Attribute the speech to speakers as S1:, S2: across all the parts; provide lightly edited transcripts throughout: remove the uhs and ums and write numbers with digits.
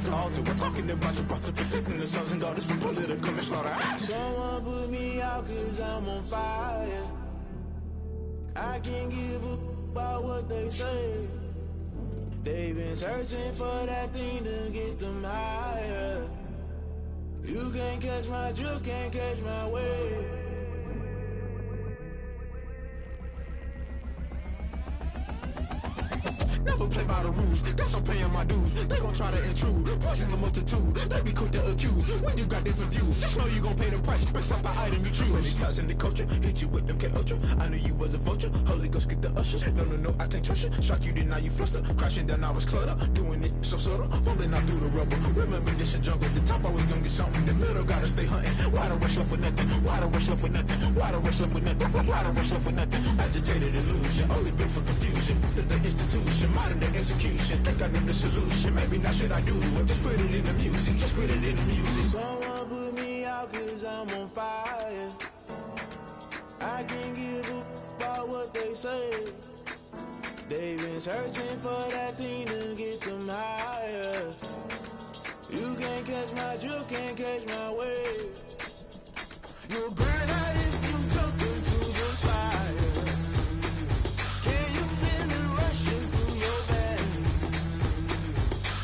S1: to altar. We're talking about your brother, protecting the sons and daughters from political manslaughter.
S2: Someone put me out cause I'm on fire. I can't give up about what they say. They've been searching for that thing to get them higher. You can't catch my drift, can't catch my wave.
S1: Never play by the rules, guess I'm paying my dues. They gon' try to intrude, poison the multitude. They be quick to accuse, when you got different views. Just know you gon' pay the price, based off the item you choose. Many times in the culture, hit you with MK Ultra. I knew you was a vulture, Holy Ghost get the ushers. No, I can't trust you. Shock you, then now you fluster. Crashing down, I was cluttered. Doing this so subtle, fumbling out through the rubble. Remember this in jungle, the top I was gonna get something. The middle gotta stay hunting. Why the rush left for nothing? Why the rush left for nothing? Why the rush left for nothing? Why the rush left for nothing? Agitated illusion, only built for confusion. The institution, modern day execution. Think I know the solution, maybe not should I do it. Just put it in the music, just put it in the music.
S2: Someone put me out cause I'm on fire. I can't give up about what they say. They've been searching for that thing to get them higher. You can't catch my drift, can't catch my wave. You'll burn out if you jump into the fire. Can you feel it rushing through your veins?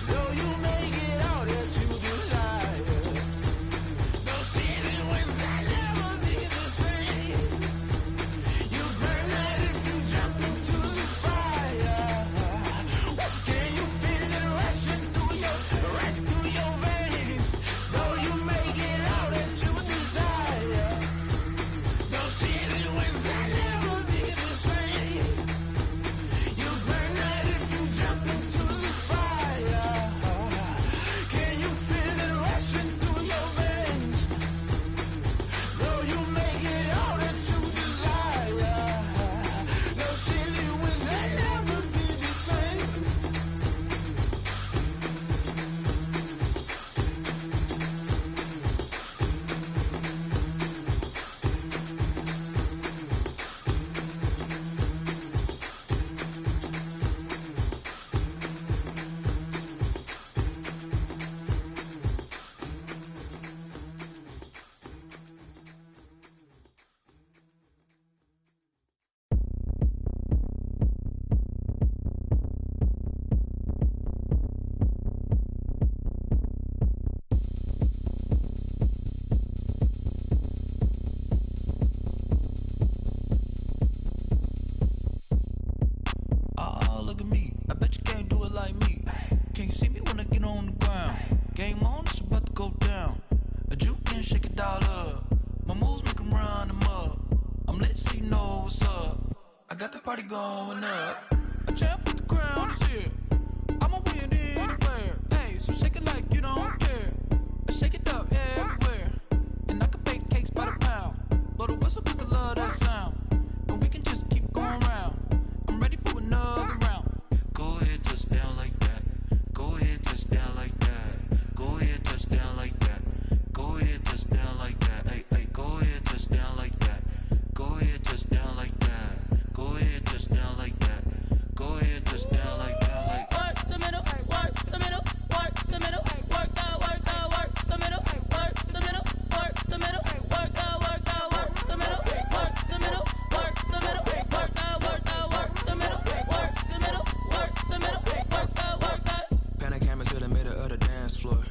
S2: Though you make it all that you desire. No ceiling wins that never be the same. You burn out if you jump into the fire. Can you feel it rushing through your, right through your veins? Though you make it all that you desire. No ceiling wins that never be the same. You burn out if you jump into the fire. Can you feel it rushing through your veins? Though you make it all that you desire. No ceiling wins that never be the same.
S3: Oh, look at me. I bet you can't do it like me. Can't see me when I get on the ground. Game on, it's about to go down. A juke and shake it all up. My moves make 'em run them up. I'm lit so you know what's up. I got the party going up. A champ with the crown is here. I'ma win anywhere. Hey, so shake it like you don't care. I shake it up everywhere. And I can bake cakes by the pound. Blow the whistle 'cause I love that sound. And we can just keep going round. I'm ready for another round. Go ahead, touch down like that. Go ahead, touch down like that. Go ahead, touch down like that. Go ahead, touch down like that. Hey, hey, go ahead, touch down like that. Go ahead, touch down like that. Go ahead, touch down like that. Go ahead, touch down like that. Like
S4: work the middle, work the middle, work the middle, work the middle, work the middle, work the middle, work the middle, work the middle, work the middle, work the middle, work the middle, work the middle, work the middle, work the.
S5: Pan a camera to the middle of the dance floor.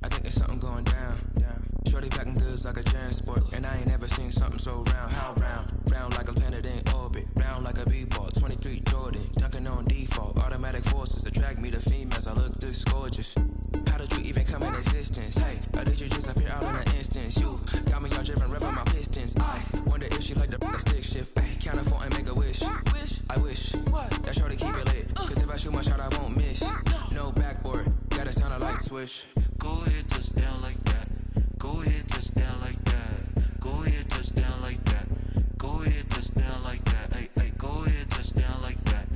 S5: I think there's something going down. Shorty packing goods like a transport, and I ain't never seen something so round. How round? Round like a planet in orbit, round like a b-ball. 23 Jordan, dunking on default. Automatic forces attract me to females. I look this gorgeous. How did you even come in existence? Hey, or did you just appear out in an instance? You got me all driven, revving my pistons. I wonder if she like the stick shift. Hey, count a four and make a wish. I wish that shorty keep it lit. Cause if I shoot my shot, I won't miss. No backboard, gotta sound a light switch.
S3: go ahead, touch down like that. Go ahead, touch down like that. Go ahead, touch down like that. Go ahead, touch down like that. Hey, hey, go ahead, touch down like that.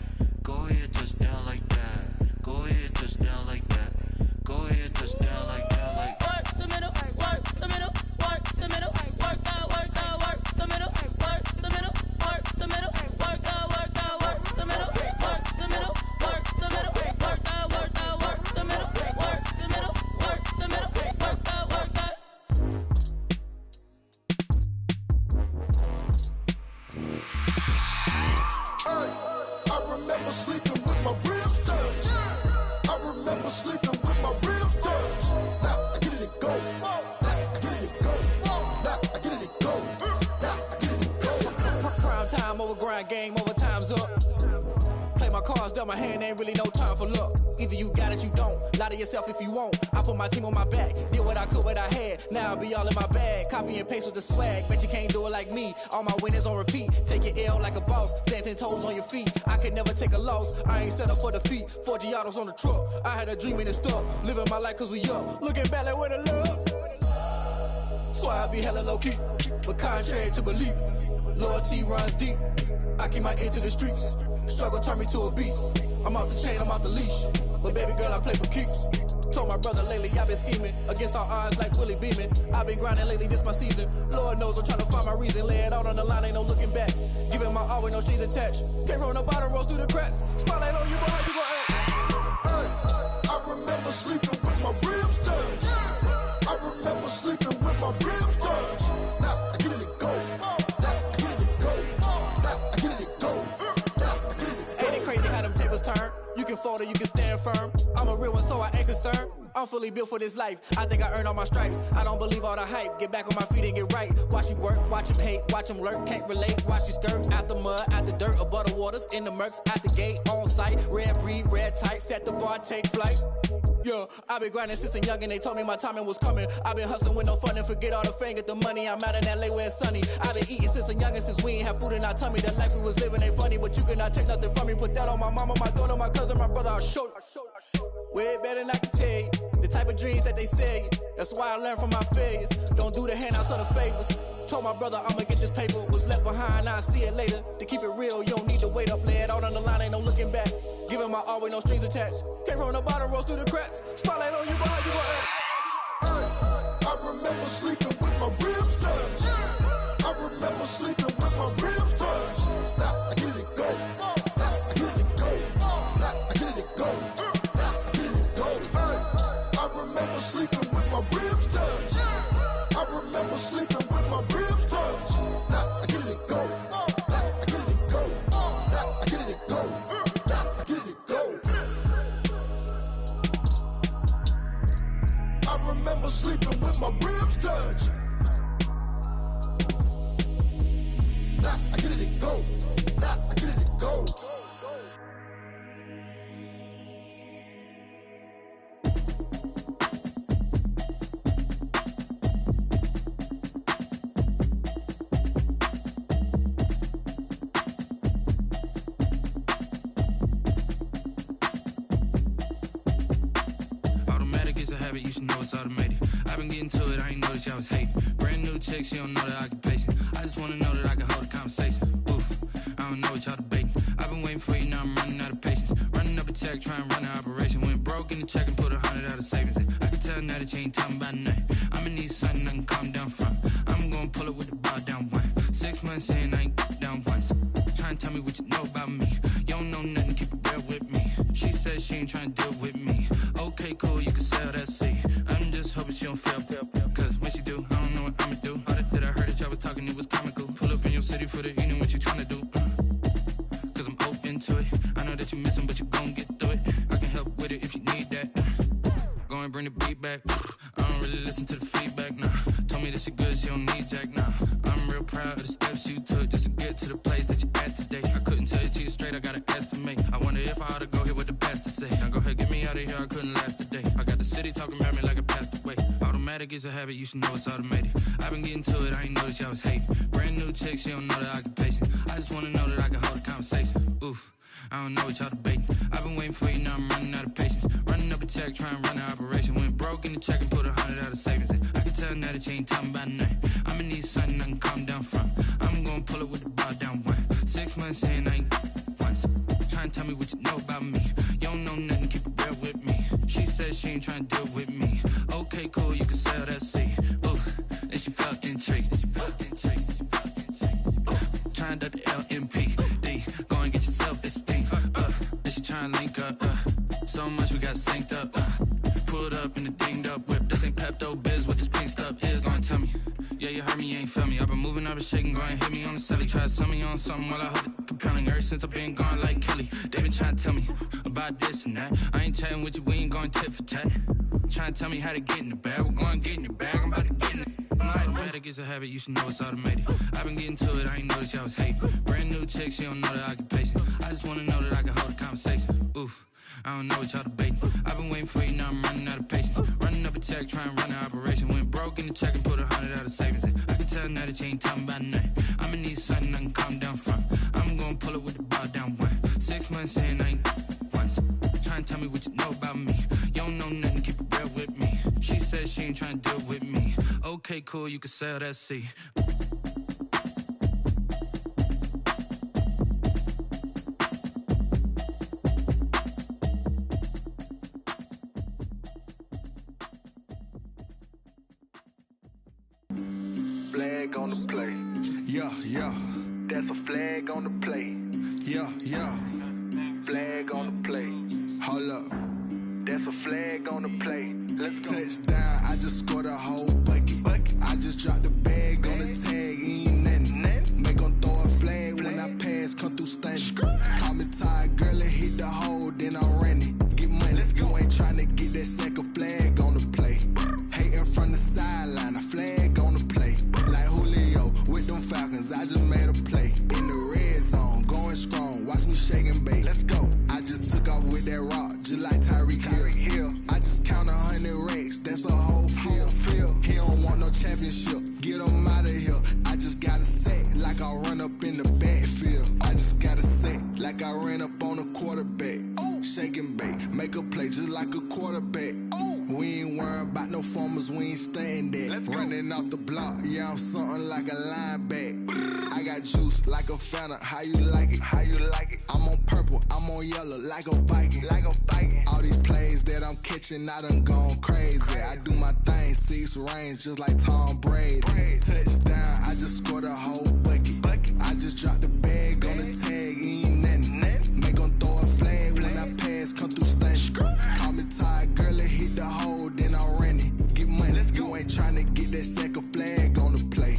S3: Go ahead, touch down like that. Go ahead, touch down like that. Go ahead, touch down like that. Like
S4: work the middle, work the middle, work the middle, work the middle, work the middle, work the middle, work the middle, work the middle, work the middle, work the middle, work the middle, work the middle, work the middle, work the middle, work the middle,
S6: around, game over, time's up. Play my cards, dealt my hand, ain't really no time for luck. Either you got it, you don't. Lie to yourself if you won't. I put my team on my back, did what I could, what I had. Now I'll be all in my bag, copy and paste with the swag. Bet you can't do it like me, all my winners on repeat. Take your L like a boss, stand 10 toes on your feet. I can never take a loss, I ain't set up for defeat. 4 Giottos on the truck, I had a dream and it stuck. Living my life cause we up, looking back like where the love. So I be hella low key, but contrary to belief, loyalty runs deep. I keep my ear to the streets. Struggle turned me to a beast. I'm off the chain, I'm off the leash. But baby girl, I play for keeps. Told my brother lately, I've been scheming against all odds like Willie Beeman. I've been grinding lately, this my season. Lord knows I'm trying to find my reason. Lay it out on the line, ain't no looking back. Giving my all with no strings attached. Came from the bottom, rose through the cracks. Spotlight on you, boy, how you gon' act?
S1: I remember sleeping with my ribs touched. I remember sleeping with my ribs touched. Now I get it go. Now I get it go. Now I get it go.
S6: Ain't it crazy how them tables turn? You can fold or you can stand firm. I'm a real one, so I ain't concerned. I'm fully built for this life. I think I earned all my stripes. I don't believe all the hype. Get back on my feet and get right. Watch you work, watch him hate, watch him lurk. Can't relate, watch you skirt. Out the mud, out the dirt, above the waters, in the murks, out the gate, on site. Red breed, red tight, set the bar, take flight. Yeah, I've been grinding since a youngin', they told me my timing was coming. I've been hustling with no fun and forget all the fame, get the money. I'm out in LA where it's sunny. I've been eating since a youngin', since we ain't have food in our tummy. The life we was living ain't funny, but you cannot take nothing from me. Put that on my mama, my daughter, my cousin, my brother, I'll show you. Way better than I can tell you. The type of dreams that they sell you. That's why I learned from my failures. Don't do the handouts or the favors. Told my brother I'ma get this paper. Was left behind, I'll see it later. To keep it real, you don't need to wait up. Lay it out on the line, ain't no looking back. Giving my all with no strings attached. Came from the bottom, rose through the cracks. Spotlight on you, boy, how you gon' act?
S1: I remember sleeping with my ribs touched. I remember sleeping with my ribs touched. Now I get it go. Now I get it go. Now I get it go. Now I get it go. I remember sleeping with my ribs touched. I remember sleeping with my ribs touched. Now I get it go. Now I get it go. Now I get it go. Now I get it go. I remember sleeping with my ribs touched. Now I get it go. Now I get it go.
S5: Automatic is a habit, you should know it's automated. I've been getting to it, I ain't noticed y'all was hating. Brand new chick, she don't know the occupation. I just wanna know that I can hold a conversation. Oof, I don't know what y'all debating. I've been waiting for you, now I'm running out of patience. Running up a check, trying to run an operation. Went broke in the check and put 100 out of savings in. I can tell now that you ain't talking about nothing. I'ma need something I can calm down from. I'm gonna pull it with the bar down one. 6 months in, I ain't down once. Trying to tell me what you know about me. You don't know nothing, keep it real with me. She said she ain't trying to deal with me. Okay, cool, you can sell that seat. I'm just hoping she don't fail. Cause when she do, I don't know what I'ma do. All that I heard that y'all was talking, it was comical. Pull up in your city for the evening, what you tryna do? Cause I'm open to it. I know that you missing, but you gon' get through it. I can help with it if you need that. Go and bring the beat back. I don't really listen to the feedback, nah. Told me that she good, she don't need jack, nah. I'm real proud of the steps you took just to get to the place that you at today. I couldn't tell you to you straight, I gotta estimate. I wonder if I ought to go here with the best to say. Now go ahead, get me out of here, I couldn't last a day. I got the city talking about me like I passed away. Automatic is a habit, you should know it's automated. I've been getting to it, I ain't noticed y'all was hating. Brand new chick, she don't know the occupation. I just wanna know that I can hold a conversation. Oof, I don't know what y'all debating. I've been waiting for you, now I'm running out of patience. Running up a check, trying to run an operation. Went broke in the check and put 100 out of savings in. I can tell now that you ain't talking about nothing. I'ma need something I can calm down from. I'm gonna pull it with the bar down one. 6 months in, I ain't once. Trying to tell me what you know about me. You don't know nothing, keep it real with me. She said she ain't trying to deal with me. Okay, cool, you can sell that seat. Ooh, and she felt intrigued. Trying to duck the LMPD. Go and get your self-esteem. And she trying to link up. So much we got synced up. Pulled up in the dinged up whip. This ain't Pepto-Biz, what this pink stuff is. Gonna tell me. Yeah, you heard me, you ain't feel me. I've been moving, I've been shaking, go and hit me on the celly. Try to sell me on something while I hold it compelling. Ever since I've been gone like Kelly. They been trying to tell me about this and that. I ain't chatting with you, we ain't going tit for tat. Trying to tell me how to get in the bag. We're going to get in the bag, I'm about to get in it. Automatic is a habit, you should know it's automated. I've been getting to it, I ain't noticed y'all was hating. Brand new chick, she don't know that I can pace it. I just wanna know that I can hold a conversation. Oof, I don't know what y'all debating. I've been waiting for you, now I'm running out of patience. Running up a check, trying to run an operation. Went broke in the check and put 100 out of savings in. I can tell now that you ain't talking about nothing. I'ma need something I can calm down from. I'm gonna pull it with the ball down one. 6 months in, I ain't once. Trying to tell me what you know about me. You don't know nothing, keep it real with me. She said she ain't trying to deal with me. Okay, cool, you can sell that C.
S7: Flag on the play.
S1: Yeah, yeah.
S7: That's a flag on the play.
S1: Yeah, yeah.
S7: Flag on the play.
S1: Hold up.
S7: That's a flag on the play. Let's go.
S1: Touchdown, I just scored a whole bucket. I just dropped the bag on the tag, ain't nothing. Make 'em throw a flag when I pass, come through stunning. Call me tired, girl, it hit the hole, then I'm running. Get money, you ain't tryna get that second flag on the play. Hating from the sideline, a flag on the play. Like Julio with them Falcons, I just made a play. In the red zone, going strong, watch me shake and bake.
S7: Let's go.
S1: I just took off with that rock, just like Tyreek Hill. I just count 100 racks, that's a whole field. He don't want no championship, get him out of here. I just gotta set like I run up in the backfield. I just gotta set like I ran up on a quarterback. Shake and bake, make a play just like a quarterback. We ain't worrying about no formers, we ain't staying there. Running off the block, yeah, I'm something like a linebacker. I got juice like a Fanta, how you like it?
S7: How you like it?
S1: I'm on purple, I'm on yellow like a Viking.
S7: Like a Viking.
S1: All these plays that I'm catching, I done gone crazy. I do my thing, 6 range just like Tom Brady. Touchdown, I just scored a whole bucket. I just dropped the bag on the tag, ain't nothing. Make 'em throw a flag when I pass, come through stunning. Call me tired, girl, it hit the hole, then I'm running. Get money, you ain't tryna get that second flag on the play.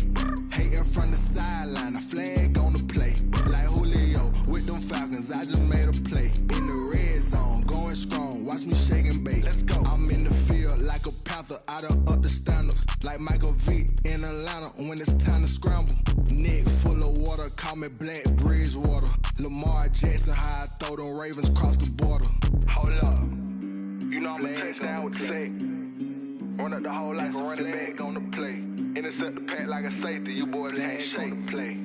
S1: Hating from the sideline, a flag on the play. Like Julio with them Falcons, I just made a play. In the red zone, going strong, watch me shake and bake.
S7: Let's go.
S1: I'm in the field like a Panther, I done up the standards. Like Michael Vick in Atlanta when it's time to scramble. Neck full of water, call me Black Bridgewater. Lamar Jackson, how I throw them Ravens cross the border.
S7: Hold up. You know I'm a touchdown with the sack. Run up the whole like a running back on the play. Intercept the pack like a safety. You boys ain't shake the play.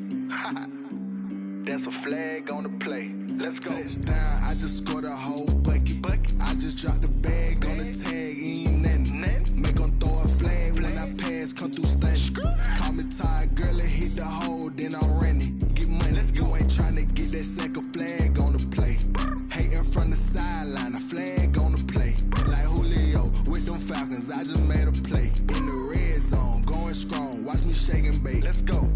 S7: That's a flag on the play. Let's go.
S1: Touchdown, I just scored a whole bucket. I just dropped the bag on the tag, ain't nothing. Make 'em throw a flag when I pass, come through stunning. Call me tired, girl, it hit the hole, then I'm running. Get money, you ain't tryna get that second flag on the play. Hating from the sideline, a flag on the play. Like Julio with them Falcons, I just made a play. In the red zone, going strong, watch me shake and bake.
S7: Let's go.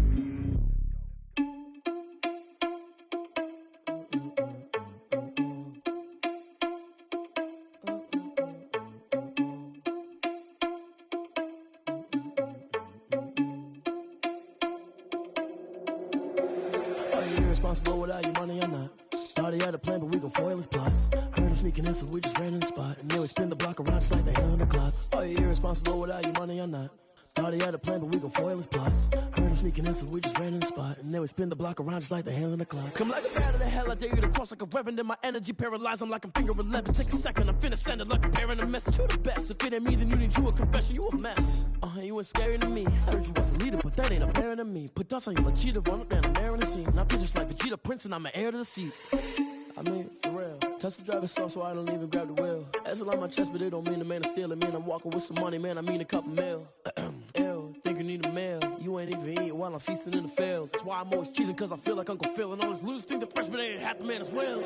S8: Irresponsible without your money or not. Thought he had a plan, but we gon' foil his plot. Heard him sneaking in, so we just ran in the spot. And then we spin the block around just like the hand on the clock. Are you irresponsible without your money or not? Thought he had a plan, but we gon' foil his plot. Heard him sneaking in, so we just ran in the spot. And then we spin the block around just like the hands on the clock. Come like a bat of the hell, I dare you to cross like a reverend. In my energy paralyzed, I'm like I'm finger 11. Take a second, I'm finna send it like a parent a message. You the best, if it ain't me, then you need you a confession. You a mess. You ain't scary to me. Heard you was the leader, but that ain't apparent to me. Put dust on you like cheetah, run up down the air in the scene. I feel just like Vegeta Prince, and I'm an heir to the seat. I mean, for real. Touch the driver's soft, so I don't even grab the wheel. That's a lot on my chest, but it don't mean the man is stealing. Man, I'm walking with some money, man, I mean a couple mil. Ew, think you need a meal. You ain't even eating while I'm feasting in the field. That's why I'm always cheesing, cause I feel like Uncle Phil. And all this losers think the freshman ain't half the man as well.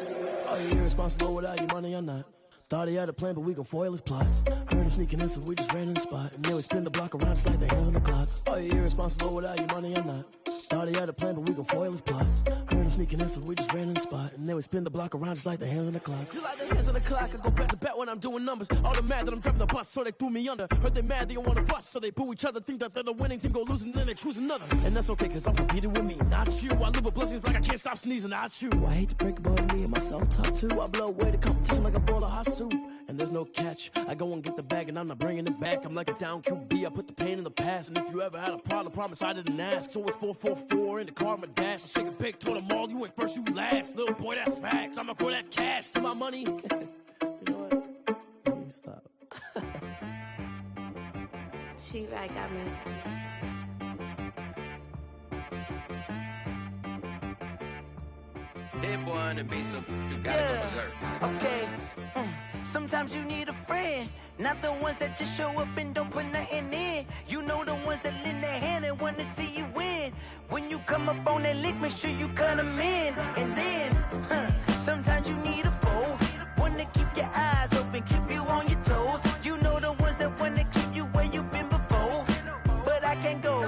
S8: Are you irresponsible without your money or not? Thought he had a plan, but we gon' foil his plot. Heard him sneaking in, so we just ran in the spot. And then we spin the block around just like the hands on the clock. Are you irresponsible without your money or not? Thought he had a plan, but we gon' foil his plot. Heard him sneaking in, so we just ran in the spot. And then we spin the block around just like the hands on the clock. Just like the hands to the clock, I go back to back when I'm doing numbers. All the mad that I'm driving the bus, so they threw me under. Heard they mad, they don't wanna bust, so they boo each other. Think that they're the winning team, go losing, then they choose another. And that's okay, cause I'm competing with me, not you. I live with blessings like I can't stop sneezing, not you. I hate to break about me and myself top two. I blow away the competition like a bowl of hot soup. And there's no catch, I go and get the bag and I'm not bringing it back. I'm like a down QB, I put the pain in the past. And if you ever had a problem, promise I didn't ask. So it's 444 in the car, my dash. I shake a big, told them all, you ain't first, you last. Little boy, that's facts, I'ma grow that cash to my money. You know what? Let me stop.
S4: She right, got me.
S5: Hit boy on the beat, so you gotta go berserk.
S9: Okay. Sometimes you need a friend, not the ones that just show up and don't put nothing in. You know the ones that lend their hand and wanna see you win. When you come up on that lick, make sure you cut them in. And then, sometimes you need a foe, one to keep your eyes open, keep you on your toes. You know the ones that wanna keep you where you've been before. But I can't go,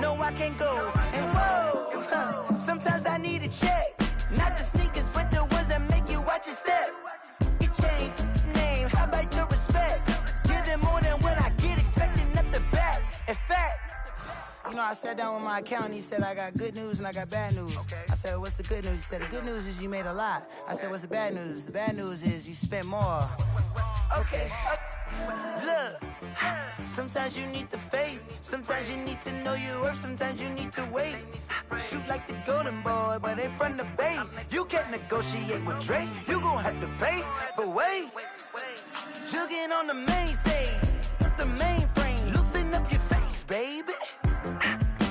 S9: no I can't go. And whoa, sometimes I need a check, not the sneakers, but the ones that make you watch your step. Change name, how about your respect? Give them more than what I get, expecting up the back. In fact, you know, I sat down with my accountant, he said, I got good news and I got bad news. Okay. I said, what's the good news? He said, the good news is you made a lot. I said, what's the bad news? The bad news is you spent more. Okay. Look, sometimes you need the faith, sometimes you need to know your worth, sometimes you need to wait. Shoot like the golden boy, but ain't from the bay. You can't negotiate with Drake, you gon' have to pay. But wait, jugging on the main stage, the mainframe, loosen up your face, baby.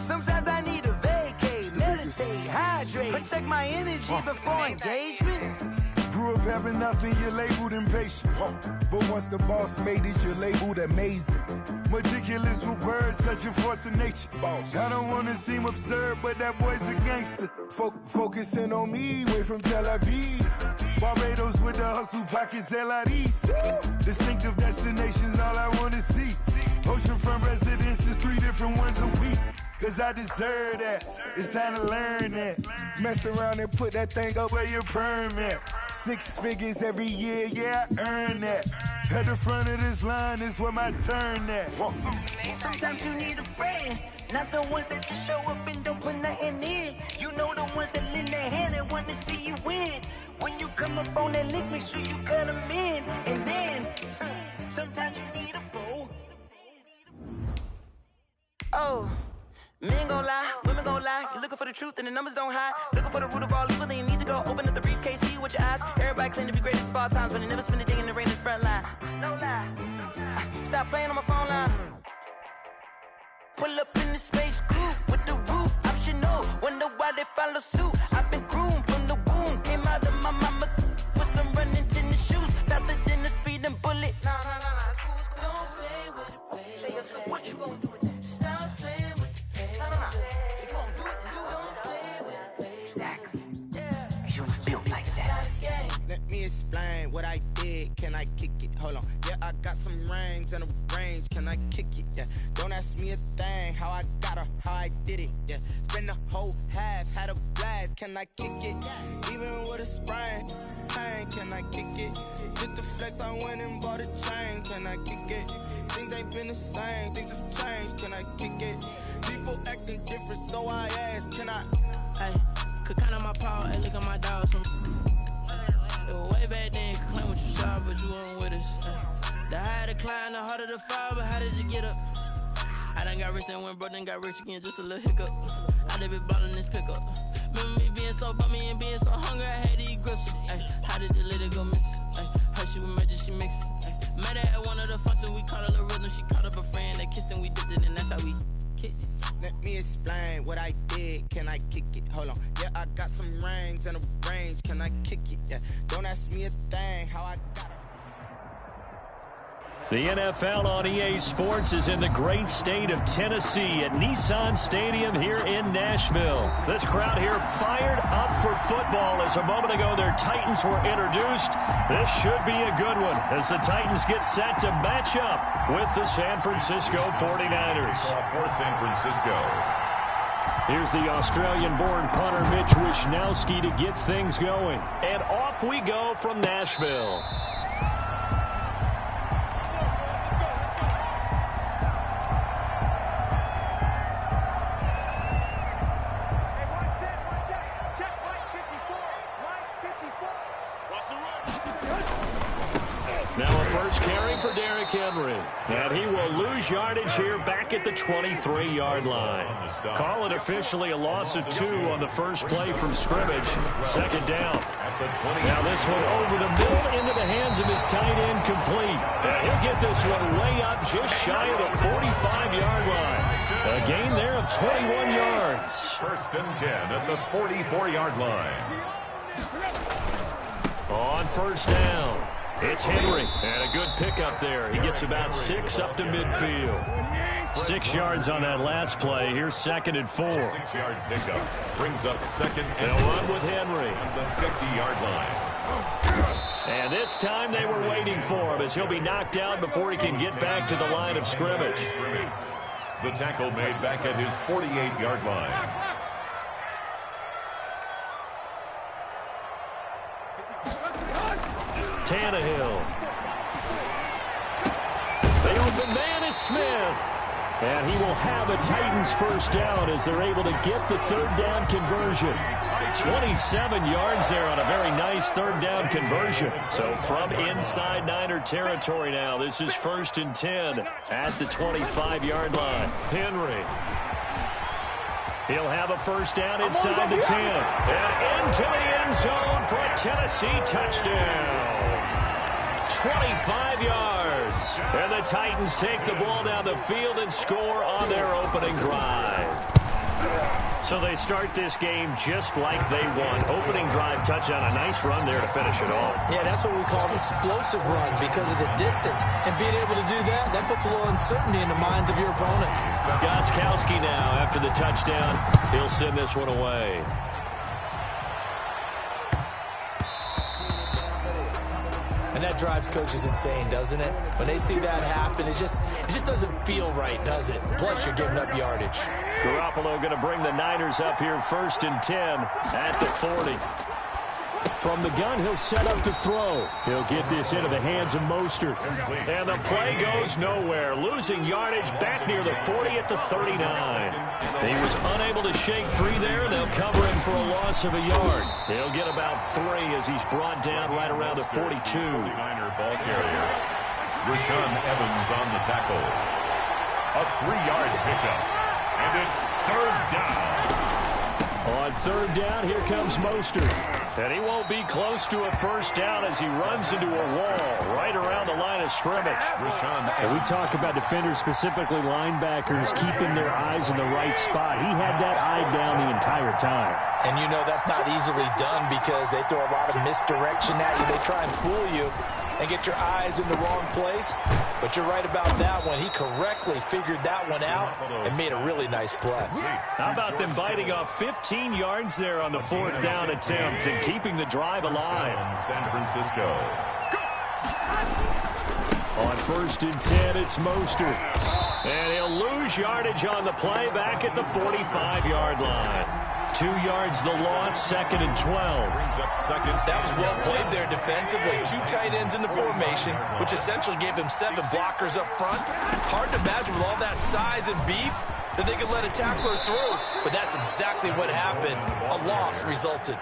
S9: Sometimes I need a vacate, meditate, hydrate, protect my energy before engagement.
S10: Grew up having nothing, you're labeled impatient. But once the boss made it, you're labeled amazing. Meticulous with words, such a force of nature. Boss. I don't wanna seem absurd, but that boy's a gangster. Focusing on me, way from Tel Aviv. Barbados with the hustle pockets, LIDs. Distinctive destinations, all I wanna see. Oceanfront residences, 3 different ones a week. Cause I deserve that, it's time to learn that. Mess around and put that thing up where your permit. 6 figures every year, yeah, I earn that. At the front of this line is where my turn at.
S9: Sometimes you need a friend, not the ones that just show up and don't put nothing in. You know the ones that lend their hand and want to see you win. When you come up on that lick, make sure you cut them in. And then, sometimes you need a foe. Oh. Men gon' lie, women gon' lie. You're looking for the truth and the numbers don't hide. Looking for the root of all evil, then you need to go open up the briefcase, see with your eyes. Everybody claim to be greatest of all times, but they never spend a day in the rain in the front line. No lie. Stop playing on my phone line. Pull up in the space coupe with the roof optional. Wonder why they follow suit. I've been groomed from the womb. Came out of my mama with some running tennis shoes. Faster than the speeding bullet. No, it's cool, it's cool. Don't play with it, baby. Say it, so what you gon' do? Stop playing. If you gon' do it, don't play with it, baby. Exactly. Yeah. You built like that.
S11: Let me explain what I did. Can I kick it? Hold on. Yeah, I got some rings and a range. Can I kick it? Yeah. Don't ask me a thing. How I got her, how I did it. Yeah. Spend the whole half, had a blast. Can I kick it? Even with a sprain. Pain, can I kick it? Just the flex, I went and bought a chain. Can I kick it? Things ain't been the same. Things have changed. Can I kick it? People acting different, so I asked, can I?
S12: Hey, could count on my power, and look at my dogs from. It was way back then, could claim what you saw, but you weren't with us. The higher the climb, the harder the fall, but how did you get up? I done got rich and went broke, then got rich again, just a little hiccup. I done been ballin' this pickup. Remember me being so bummy and being so hungry, I had to eat gristle. Ay, how did the lady go miss? Ay, her she was magic, she mixed. Met her at one of the functions, we caught her the rhythm, she caught up a friend, they kissed and we dipped it, and that's how we kicked it.
S11: Let me explain what I did. Can I kick it? Hold on. Yeah, I got some rings and a range. Can I kick it? Yeah. Don't ask me a thing. How I got it.
S13: The NFL on EA Sports is in the great state of Tennessee at Nissan Stadium here in Nashville. This crowd here fired up for football as a moment ago their Titans were introduced. This should be a good one as the Titans get set to match up with the San Francisco 49ers.
S14: For San Francisco.
S13: Here's the Australian-born punter Mitch Wishnowski to get things going. And off we go from Nashville. Now a first carry for Derrick Henry. And he will lose yardage here back at the 23-yard line. Call it officially a loss of 2 on the first play from scrimmage. Second down. Now this one over the middle into the hands of his tight end complete. And he'll get this one way up just shy of the 45-yard line. A gain there of 21 yards.
S14: First and 10 at the 44-yard line.
S13: On first down. It's Henry, and a good pickup there. He gets about 6 up to midfield. 6 yards on that last play. Here's 2nd and 4.
S14: 6-yard pickup brings up 2nd and
S13: They'll run with Henry.
S14: On the 50-yard line.
S13: And this time they were waiting for him as he'll be knocked out before he can get back to the line of scrimmage.
S14: The tackle made back at his 48-yard line.
S13: Tannehill. The open man is Smith. And he will have a Titans first down as they're able to get the third down conversion. 27 yards there on a very nice third down conversion. So from inside Niner territory now, this is 1st and 10 at the 25-yard line. Henry. He'll have a first down inside the 10. And into the end zone for a Tennessee touchdown. 25 yards. And the Titans take the ball down the field and score on their opening drive. So they start this game just like they won. Opening drive touchdown, a nice run there to finish it off.
S15: Yeah, that's what we call an explosive run because of the distance. And being able to do that, that puts a little uncertainty in the minds of your opponent.
S13: Gostkowski now after the touchdown. He'll send this one away.
S15: And that drives coaches insane, doesn't it? When they see that happen, it just doesn't feel right, does it? Plus, you're giving up yardage.
S13: Garoppolo going to bring the Niners up here 1st and 10 at the 40. From the gun, he'll set up to throw. He'll get this into the hands of Mostert. And the play goes nowhere. Losing yardage back near the 40 at the 39. He was unable to shake free there, and they'll cover him for a loss of a yard. He'll get about 3 as he's brought down right around the 42.
S14: Niner ball carrier. Rashaan Evans on the tackle. A 3-yard pickup. And it's 3rd down.
S13: On 3rd down, here comes Mostert. And he won't be close to a first down as he runs into a wall right around the line of scrimmage.
S14: And
S13: we talk about defenders, specifically linebackers, keeping their eyes in the right spot. He had that eye down the entire time.
S15: And you know that's not easily done because they throw a lot of misdirection at you. They try and fool you and get your eyes in the wrong place. But you're right about that one. He correctly figured that one out and made a really nice play.
S13: How about them biting off 15 yards there on the 4th down attempt and keeping the drive alive?
S14: San Francisco.
S13: On 1st and 10, it's Mostert. And he'll lose yardage on the play back at the 45-yard line. 2 yards the loss, 2nd and 12.
S15: That was well played there defensively. 2 tight ends in the formation, which essentially gave him 7 blockers up front. Hard to imagine with all that size and beef that they could let a tackler through. But that's exactly what happened. A loss resulted.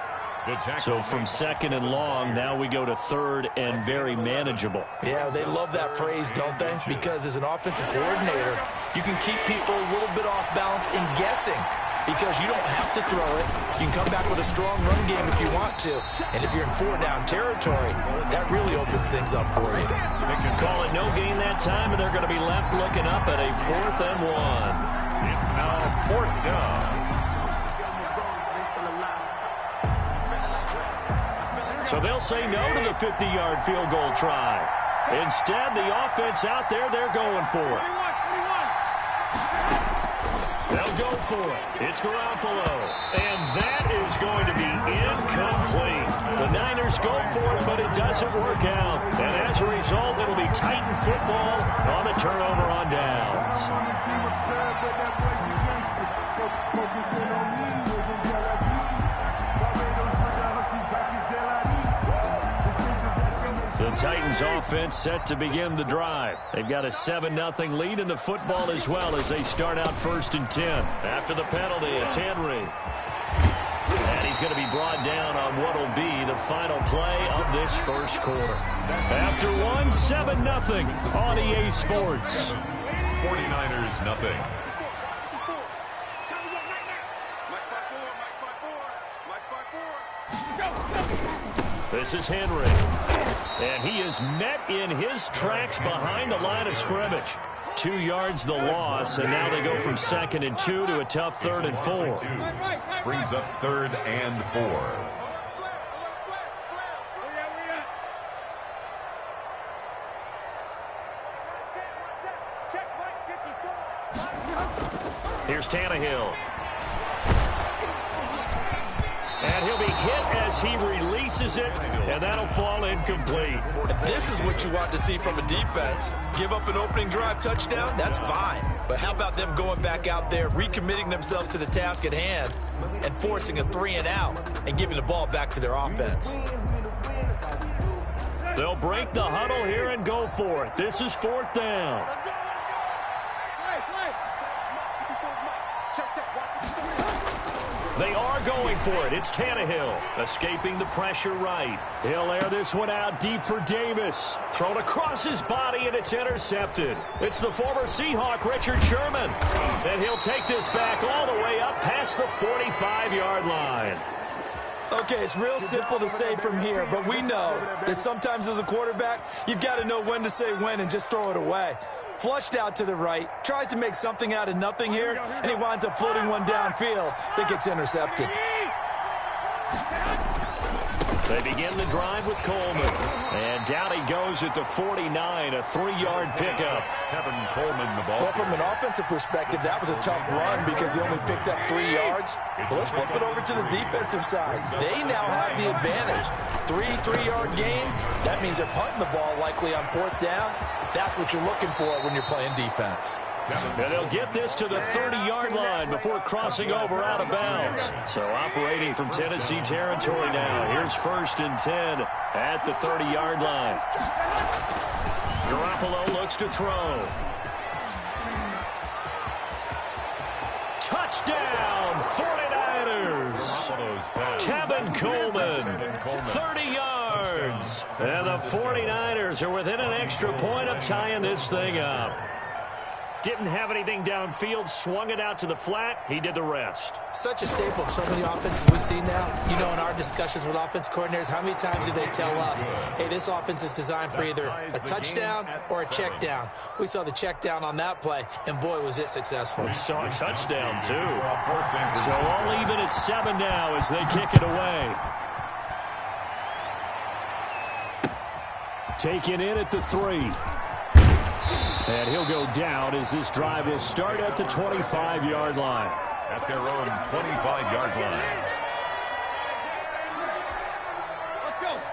S13: So from 2nd and long, now we go to 3rd and very manageable.
S15: Yeah, they love that phrase, don't they? Because as an offensive coordinator, you can keep people a little bit off balance in guessing. Because you don't have to throw it. You can come back with a strong run game if you want to. And if you're in 4-down territory, that really opens things up for you.
S13: Call it no gain that time, and they're going to be left looking up at a 4th and 1.
S14: It's now 4th down.
S13: So they'll say no to the 50-yard field goal try. Instead, the offense out there, they're going for it. They'll go for it. It's Garoppolo. And that is going to be incomplete. The Niners go for it, but it doesn't work out. And as a result, it'll be Titan football on the turnover on downs.
S10: Focusing on me, wasn't Tel Aviv. Barbados with the Hussy Packers,
S13: The Titans offense set to begin the drive. They've got a 7-0 lead in the football as well as they start out 1st and 10. After the penalty, it's Henry. And he's going to be brought down on what will be the final play of this first quarter. After 7-0 on EA Sports.
S14: 49ers nothing.
S13: This is Henry. And he is met in his tracks behind the line of scrimmage. 2 yards the loss, and now they go from 2nd and 2 to a tough 3rd and 4.
S14: Brings up 3rd and 4.
S13: Here's Tannehill. And he'll be hit as he releases it, and that'll fall incomplete.
S15: And this is what you want to see from a defense. Give up an opening drive touchdown, that's fine. But how about them going back out there, recommitting themselves to the task at hand, and forcing a 3-and-out and giving the ball back to their offense?
S13: They'll break the huddle here and go for it. This is 4th down. They are going for it. It's Tannehill escaping the pressure right. He'll air this one out deep for Davis. Thrown across his body, and it's intercepted. It's the former Seahawk, Richard Sherman. And he'll take this back all the way up past the 45-yard line.
S15: Okay, it's real simple to say from here, but we know that sometimes as a quarterback, you've got to know when to say when and just throw it away. Flushed out to the right, tries to make something out of nothing here, and he winds up floating one downfield that gets intercepted.
S13: They begin the drive with Coleman. And down he goes at the 49, a 3-yard pickup.
S14: Kevin Coleman, the ball.
S15: Well, from an offensive perspective, that was a tough run because he only picked up 3 yards. But let's flip it over to the defensive side. They now have the advantage. 3-3-yard gains, that means they're punting the ball likely on 4th down. That's what you're looking for when you're playing defense.
S13: And they'll get this to the 30-yard line before crossing over out of bounds. So operating from Tennessee territory now. Here's 1st and 10 at the 30-yard line. Garoppolo looks to throw. Touchdown, 49ers. Kevin Coleman, 30 yards. And the 49ers are within an extra point of tying this thing up. Didn't have anything downfield, swung it out to the flat. He did the rest.
S15: Such a staple of so many offenses we see now. You know, in our discussions with offense coordinators, how many times do they tell us, hey, this offense is designed for either a touchdown or a check down. We saw the check down on that play, and boy, was it successful.
S13: We saw a touchdown, too. So all even at 7 now as they kick it away. Taken in at the 3. And he'll go down as this drive will start at the 25-yard line.
S14: At their own 25-yard line.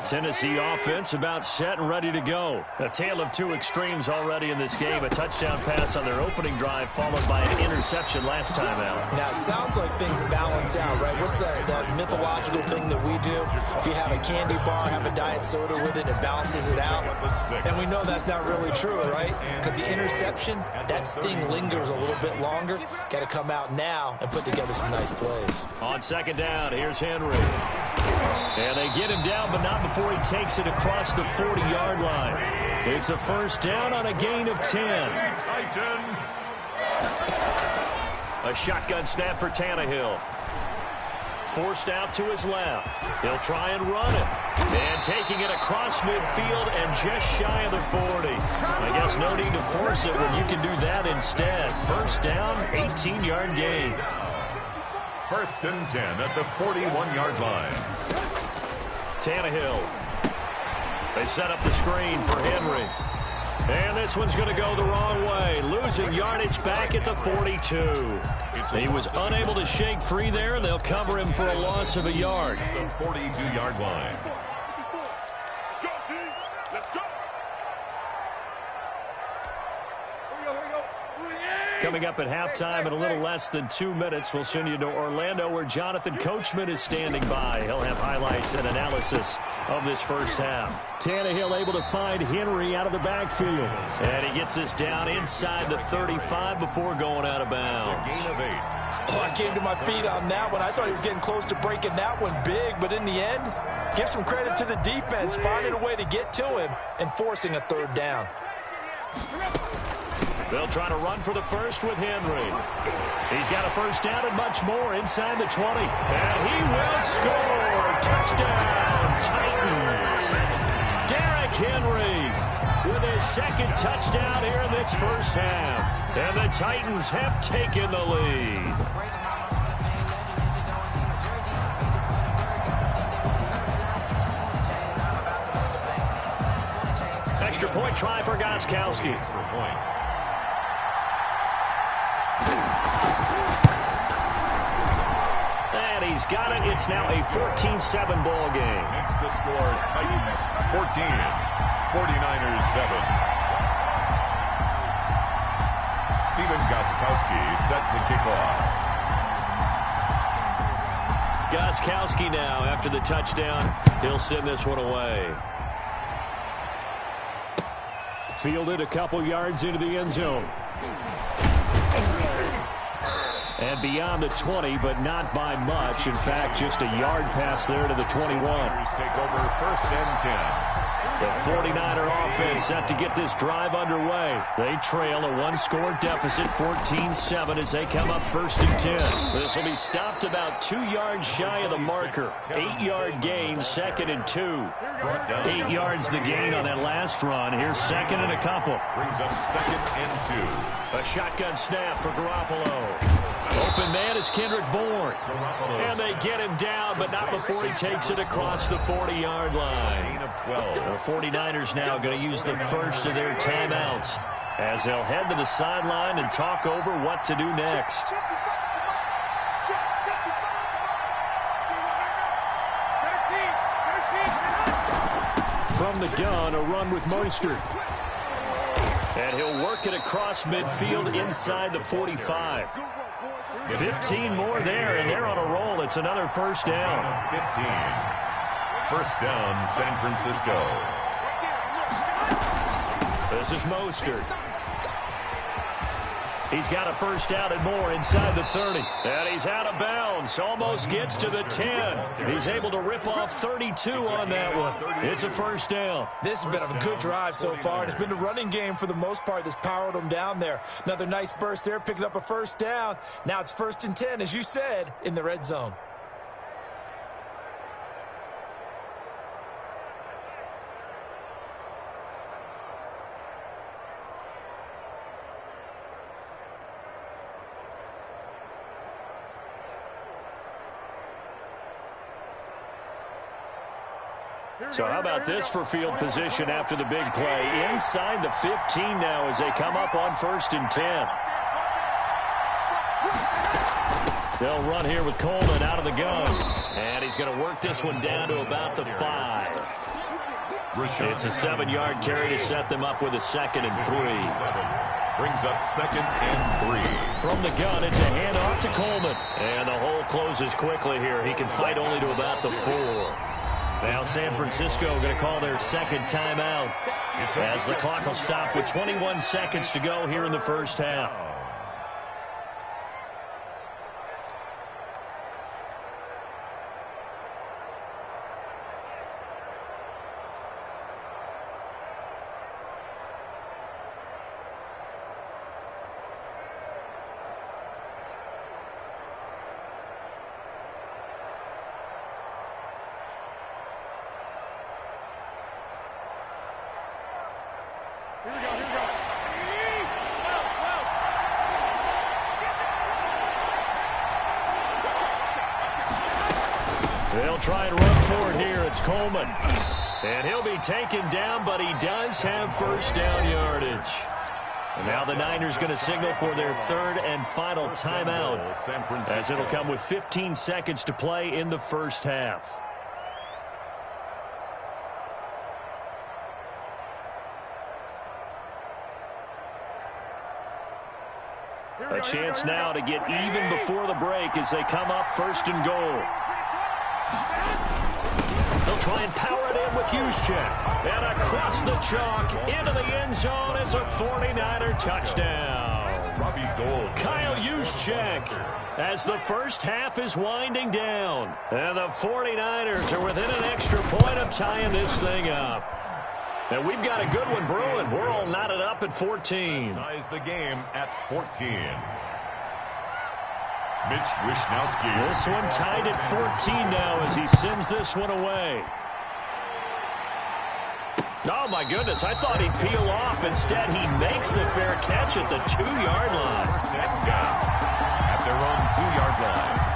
S13: Tennessee offense about set and ready to go. A tale of two extremes already in this game. A touchdown pass on their opening drive followed by an interception last time out.
S15: Now, it sounds like things balance out, right? What's that mythological thing that we do? If you have a candy bar, have a diet soda with it, it balances it out. And we know that's not really true, right? Because the interception, that sting lingers a little bit longer. Got to come out now and put together some nice plays.
S13: On 2nd down, here's Henry. And they get him down, but not before he takes it across the 40-yard line. It's a 1st down on a gain of 10. A shotgun snap for Tannehill. Forced out to his left. He'll try and run it. And taking it across midfield and just shy of the 40. I guess no need to force it when you can do that instead. 1st down, 18-yard gain.
S14: 1st and 10 at the 41-yard line.
S13: Tannehill. They set up the screen for Henry. And this one's going to go the wrong way. Losing yardage back at the 42. He was unable to shake free there, and they'll cover him for a loss of a yard.
S14: The 42-yard line.
S16: Let's go. Here we go.
S13: Coming up at halftime in a little less than 2 minutes, we'll send you to Orlando where Jonathan Coachman is standing by. He'll have highlights and analysis of this first half. Tannehill able to find Henry out of the backfield. And he gets this down inside the 35 before going out of bounds.
S14: Gain of 8.
S15: Oh, I came to my feet on that one. I thought he was getting close to breaking that one big, but in the end, give some credit to the defense, finding a way to get to him and forcing a third down.
S13: They'll try to run for the first with Henry. He's got a first down and much more inside the 20. And he will score. Touchdown, Titans. Derrick Henry with his second touchdown here in this first half. And the Titans have taken the lead. Extra point try for Gostkowski.
S14: Extra point.
S13: And he's got it. It's now a 14-7 ball game.
S14: Makes the score Titans 14, 49ers 7. Stephen Gostkowski set to kick off.
S13: Gostkowski now after the touchdown. He'll send this one away. Fielded a couple yards into the end zone. And beyond the 20, but not by much. In fact, just a yard pass there to the 21.
S14: Take over first and 10.
S13: The 49er offense set to get this drive underway. They trail a one-score deficit, 14-7, as they come up first and 10. This will be stopped about 2 yards shy of the marker. 8-yard gain, second and 2. 8 yards the gain on that last run. Here's second and a couple.
S14: Brings up second and 2.
S13: A shotgun snap for Garoppolo. Open man is Kendrick Bourne. And they get him down, but not before he takes it across the 40-yard line.
S14: Gain of 12.
S13: The 49ers now going to use the first of their timeouts as they'll head to the sideline and talk over what to do next. From the gun, a run with Mostert. And he'll work it across midfield inside the 45. 15 more there, and they're on a roll. It's another first down.
S14: 15. First down, San Francisco.
S13: This is Mostert. He's got a first down and more inside the 30. And he's out of bounds. Almost gets to the 10. He's able to rip off 32 on that one. It's a first down.
S15: This has been a good drive so far. It's been the running game for the most part that's powered them down there. Another nice burst there, picking up a first down. Now it's first and 10, as you said, in the red zone.
S13: So how about this for field position after the big play? Inside the 15 now as they come up on first and 10. They'll run here with Coleman out of the gun. And he's going to work this one down to about the 5. It's a 7-yard carry to set them up with a second and 3.
S14: Brings up second and 3.
S13: From the gun, it's a handoff to Coleman. And the hole closes quickly here. He can fight only to about the 4. Now San Francisco going to call their second timeout as the clock will stop with 21 seconds to go here in the first half. They'll try and run for it here. It's Coleman. And he'll be taken down, but he does have first down yardage. And now the Niners going to signal for their third and final timeout, as it'll come with 15 seconds to play in the first half. A chance now to get even before the break as they come up 1st and goal. They'll try and power it in with Juszczyk. And across the chalk into the end zone. It's a 49er touchdown. Kyle Juszczyk as the first half is winding down. And the 49ers are within an extra point of tying this thing up. And we've got a good one brewing. We're all knotted up at 14.
S14: Ties the game at 14. Mitch Wishnowski.
S13: This one tied at 14 now as he sends this one away. Oh, my goodness. I thought he'd peel off. Instead, he makes the fair catch at the 2-yard line.
S14: First down at their own 2-yard line.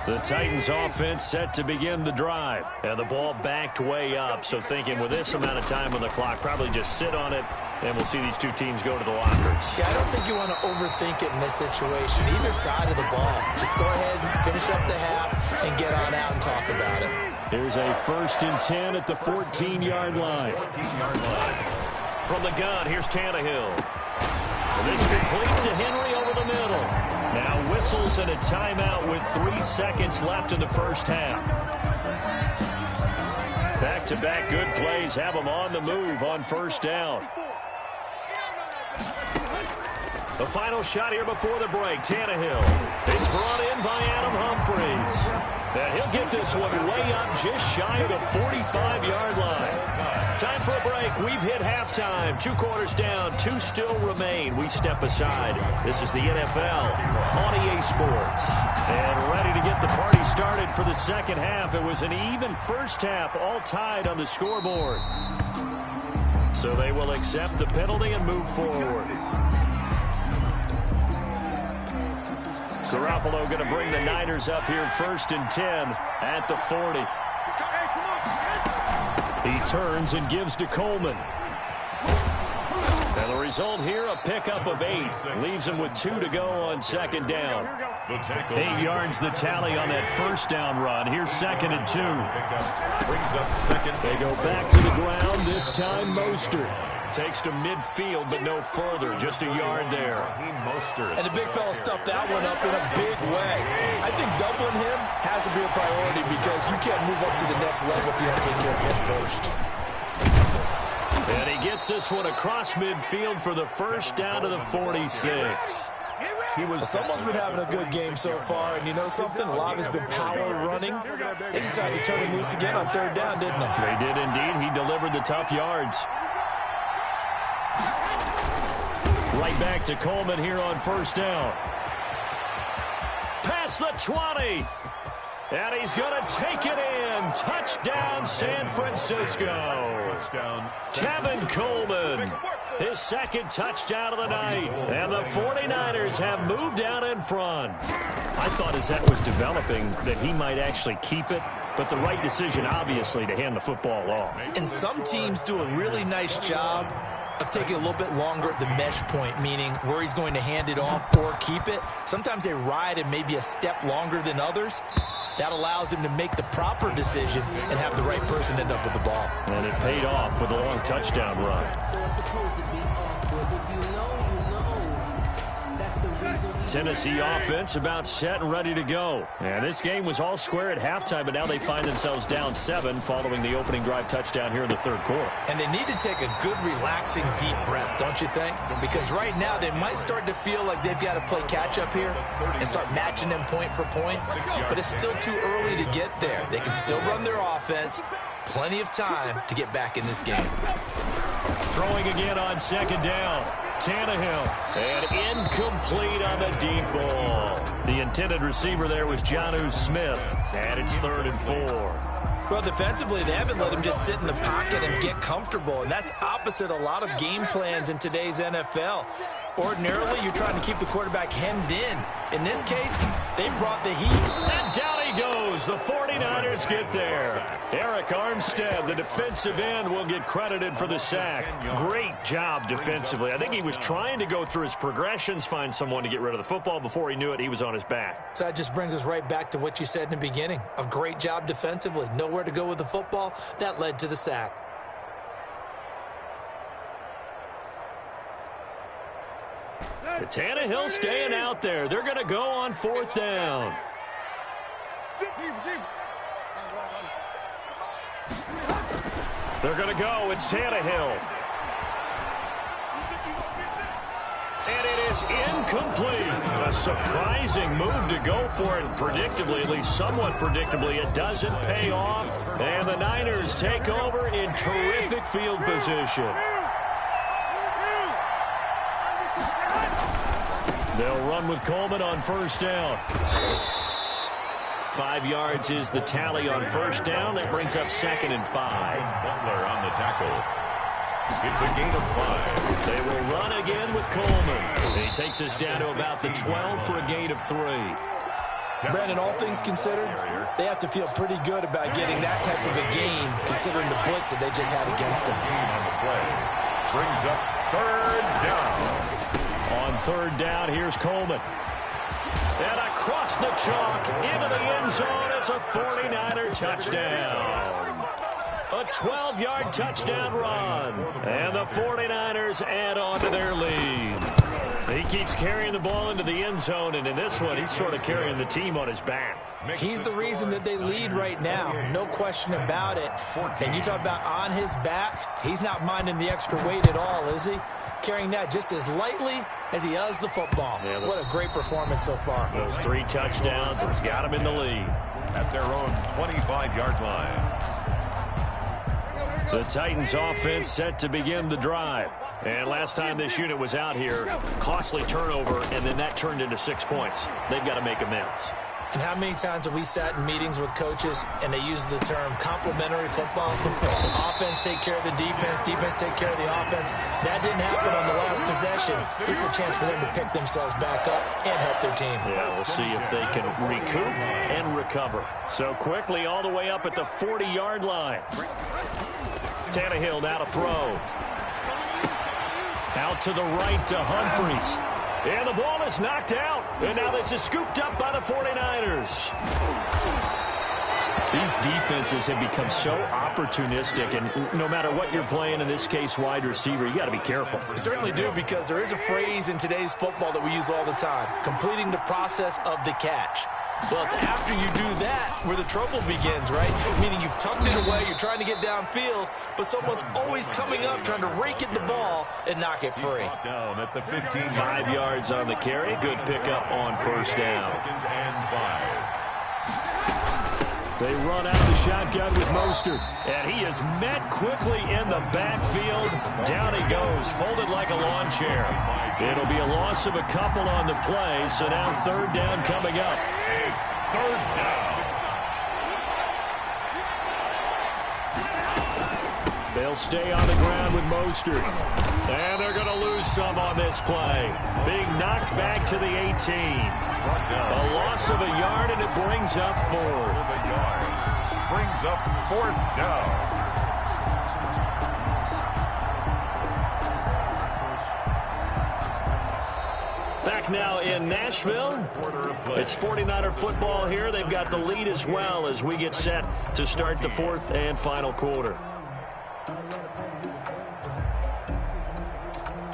S13: The Titans offense set to begin the drive. And the ball backed way up. So thinking with this amount of time on the clock, probably just sit on it, and we'll see these two teams go to the lockers.
S15: Yeah, I don't think you want to overthink it in this situation. Either side of the ball. Just go ahead and finish up the half and get on out and talk about it.
S13: Here's a 1st and 10 at the 14-yard line.
S14: 14-yard line.
S13: From the gun, here's Tannehill. This complete to Henry over the middle. Now whistles and a timeout with 3 seconds left in the first half. Back-to-back good plays have them on the move on 1st down. The final shot here before the break. Tannehill. It's brought in by Adam Humphries. And he'll get this one way up just shy of the 45-yard line. Time for a break. We've hit halftime. 2 quarters down. 2 still remain. We step aside. This is the NFL on EA Sports. And ready to get the party started for the second half. It was an even first half, all tied on the scoreboard. So they will accept the penalty and move forward. Garoppolo going to bring the Niners up here 1st and 10 at the 40. He turns and gives to Coleman. And the result here, a pickup of 8. Leaves him with 2 to go on 2nd down. 8 yards the tally on that 1st down run. Here's 2nd and 2.
S14: Brings up 2nd.
S13: They go back to the ground, this time Mostert. Takes to midfield, but no further. Just a yard there.
S15: And the big fella stuffed that one up in a big way. I think doubling him has to be a priority because you can't move up to the next level if you don't take care of him first.
S13: And he gets this one across midfield for the first down to the 46.
S15: Someone's been having a good game so far, and you know something? A lot has been power running. They decided to turn him loose again on 3rd down, didn't they?
S13: They did indeed. He delivered the tough yards. Right back to Coleman here on 1st down. Past the 20. And he's going to take it in. Touchdown, San Francisco.
S14: Touchdown.
S13: Tevin Coleman. His 2nd touchdown of the night. And the 49ers have moved out in front. I thought as that was developing that he might actually keep it. But the right decision, obviously, to hand the football off.
S15: And some teams do a really nice job of taking a little bit longer at the mesh point, meaning where he's going to hand it off or keep it. Sometimes they ride it maybe a step longer than others. That allows him to make the proper decision and have the right person end up with the ball.
S13: And it paid off with a long touchdown run. Tennessee offense about set and ready to go. And this game was all square at halftime, but now they find themselves down 7 following the opening drive touchdown here in the 3rd quarter.
S15: And they need to take a good, relaxing, deep breath, don't you think? Because right now they might start to feel like they've got to play catch-up here and start matching them point for point. But it's still too early to get there. They can still run their offense. Plenty of time to get back in this game.
S13: Throwing again on 2nd down. Tannehill. And incomplete on the deep ball. The intended receiver there was Jonnu Smith. And it's 3rd and 4.
S15: Well, defensively, they haven't let him just sit in the pocket and get comfortable. And that's opposite a lot of game plans in today's NFL. Ordinarily, you're trying to keep the quarterback hemmed in. In this case, they brought the heat.
S13: And down he goes. goes. The 49ers get there. Eric Armstead, the defensive end, will get credited for the sack. Great job defensively. I think he was trying to go through his progressions, find someone to get rid of the football. Before he knew it, he was on his back.
S15: So that just brings us right back to what you said in the beginning. A great job defensively. Nowhere to go with the football. That led to the sack.
S13: Tannehill staying out there. They're going to go on 4th down. They're going to go. It's Tannehill. And it is incomplete. A surprising move to go for it. Predictably, at least somewhat predictably, it doesn't pay off. And the Niners take over in terrific field position. They'll run with Coleman on 1st down. 5 yards is the tally on 1st down. That brings up 2nd and 5.
S14: Butler on the tackle. It's a gain of 5.
S13: They will run again with Coleman. He takes us down to about the 12 for a gain of 3.
S15: Brandon, all things considered, they have to feel pretty good about getting that type of a gain, considering the blitz that they just had against them.
S14: On the play. Brings up 3rd down.
S13: On 3rd down, here's Coleman. And across the chalk, into the end zone, it's a 49er touchdown. A 12-yard touchdown run. And the 49ers add on to their lead. He keeps carrying the ball into the end zone, and in this one, he's sort of carrying the team on his back.
S15: He's the reason that they lead right now. No question about it. And you talk about on his back, he's not minding the extra weight at all, is he? Carrying that just as lightly as he does the football. Yeah, what a great performance so far.
S13: Those 3 touchdowns, it's got him in the lead.
S14: At their own 25-yard line.
S13: The Titans offense set to begin the drive. And last time this unit was out here, costly turnover, and then that turned into 6 points. They've got to make amends.
S15: And how many times have we sat in meetings with coaches and they use the term complementary football? Offense take care of the defense, defense take care of the offense. That didn't happen on the last possession. This is a chance for them to pick themselves back up and help their team.
S13: Yeah, we'll see if they can recoup and recover. So quickly all the way up at the 40-yard line. Tannehill now to throw. Out to the right to Humphries. And the ball is knocked out. And now this is scooped up by the 49ers. These defenses have become so opportunistic, and no matter what you're playing, in this case wide receiver, you got to be careful.
S15: You certainly do, because there is a phrase in today's football that we use all the time, completing the process of the catch. Well, it's after you do that where the trouble begins, right? Meaning you've tucked it away, you're trying to get downfield, but someone's always coming up trying to rake at the ball and knock it free.
S14: Down at the 15.
S13: 5 yards on the carry. Good pickup on 1st down.
S14: 2nd and 5.
S13: They run out the shotgun with Mostert, and he is met quickly in the backfield. Down he goes, folded like a lawn chair. It'll be a loss of a couple on the play, so now 3rd down coming up.
S14: It's 3rd down.
S13: They'll stay on the ground with Mostert. And they're going to lose some on this play. Being knocked back to the 18. A loss of a yard, and it brings up 4th.
S14: Brings up 4th down.
S13: Back now in Nashville. It's 49er football here. They've got the lead as well as we get set to start the 4th and final quarter.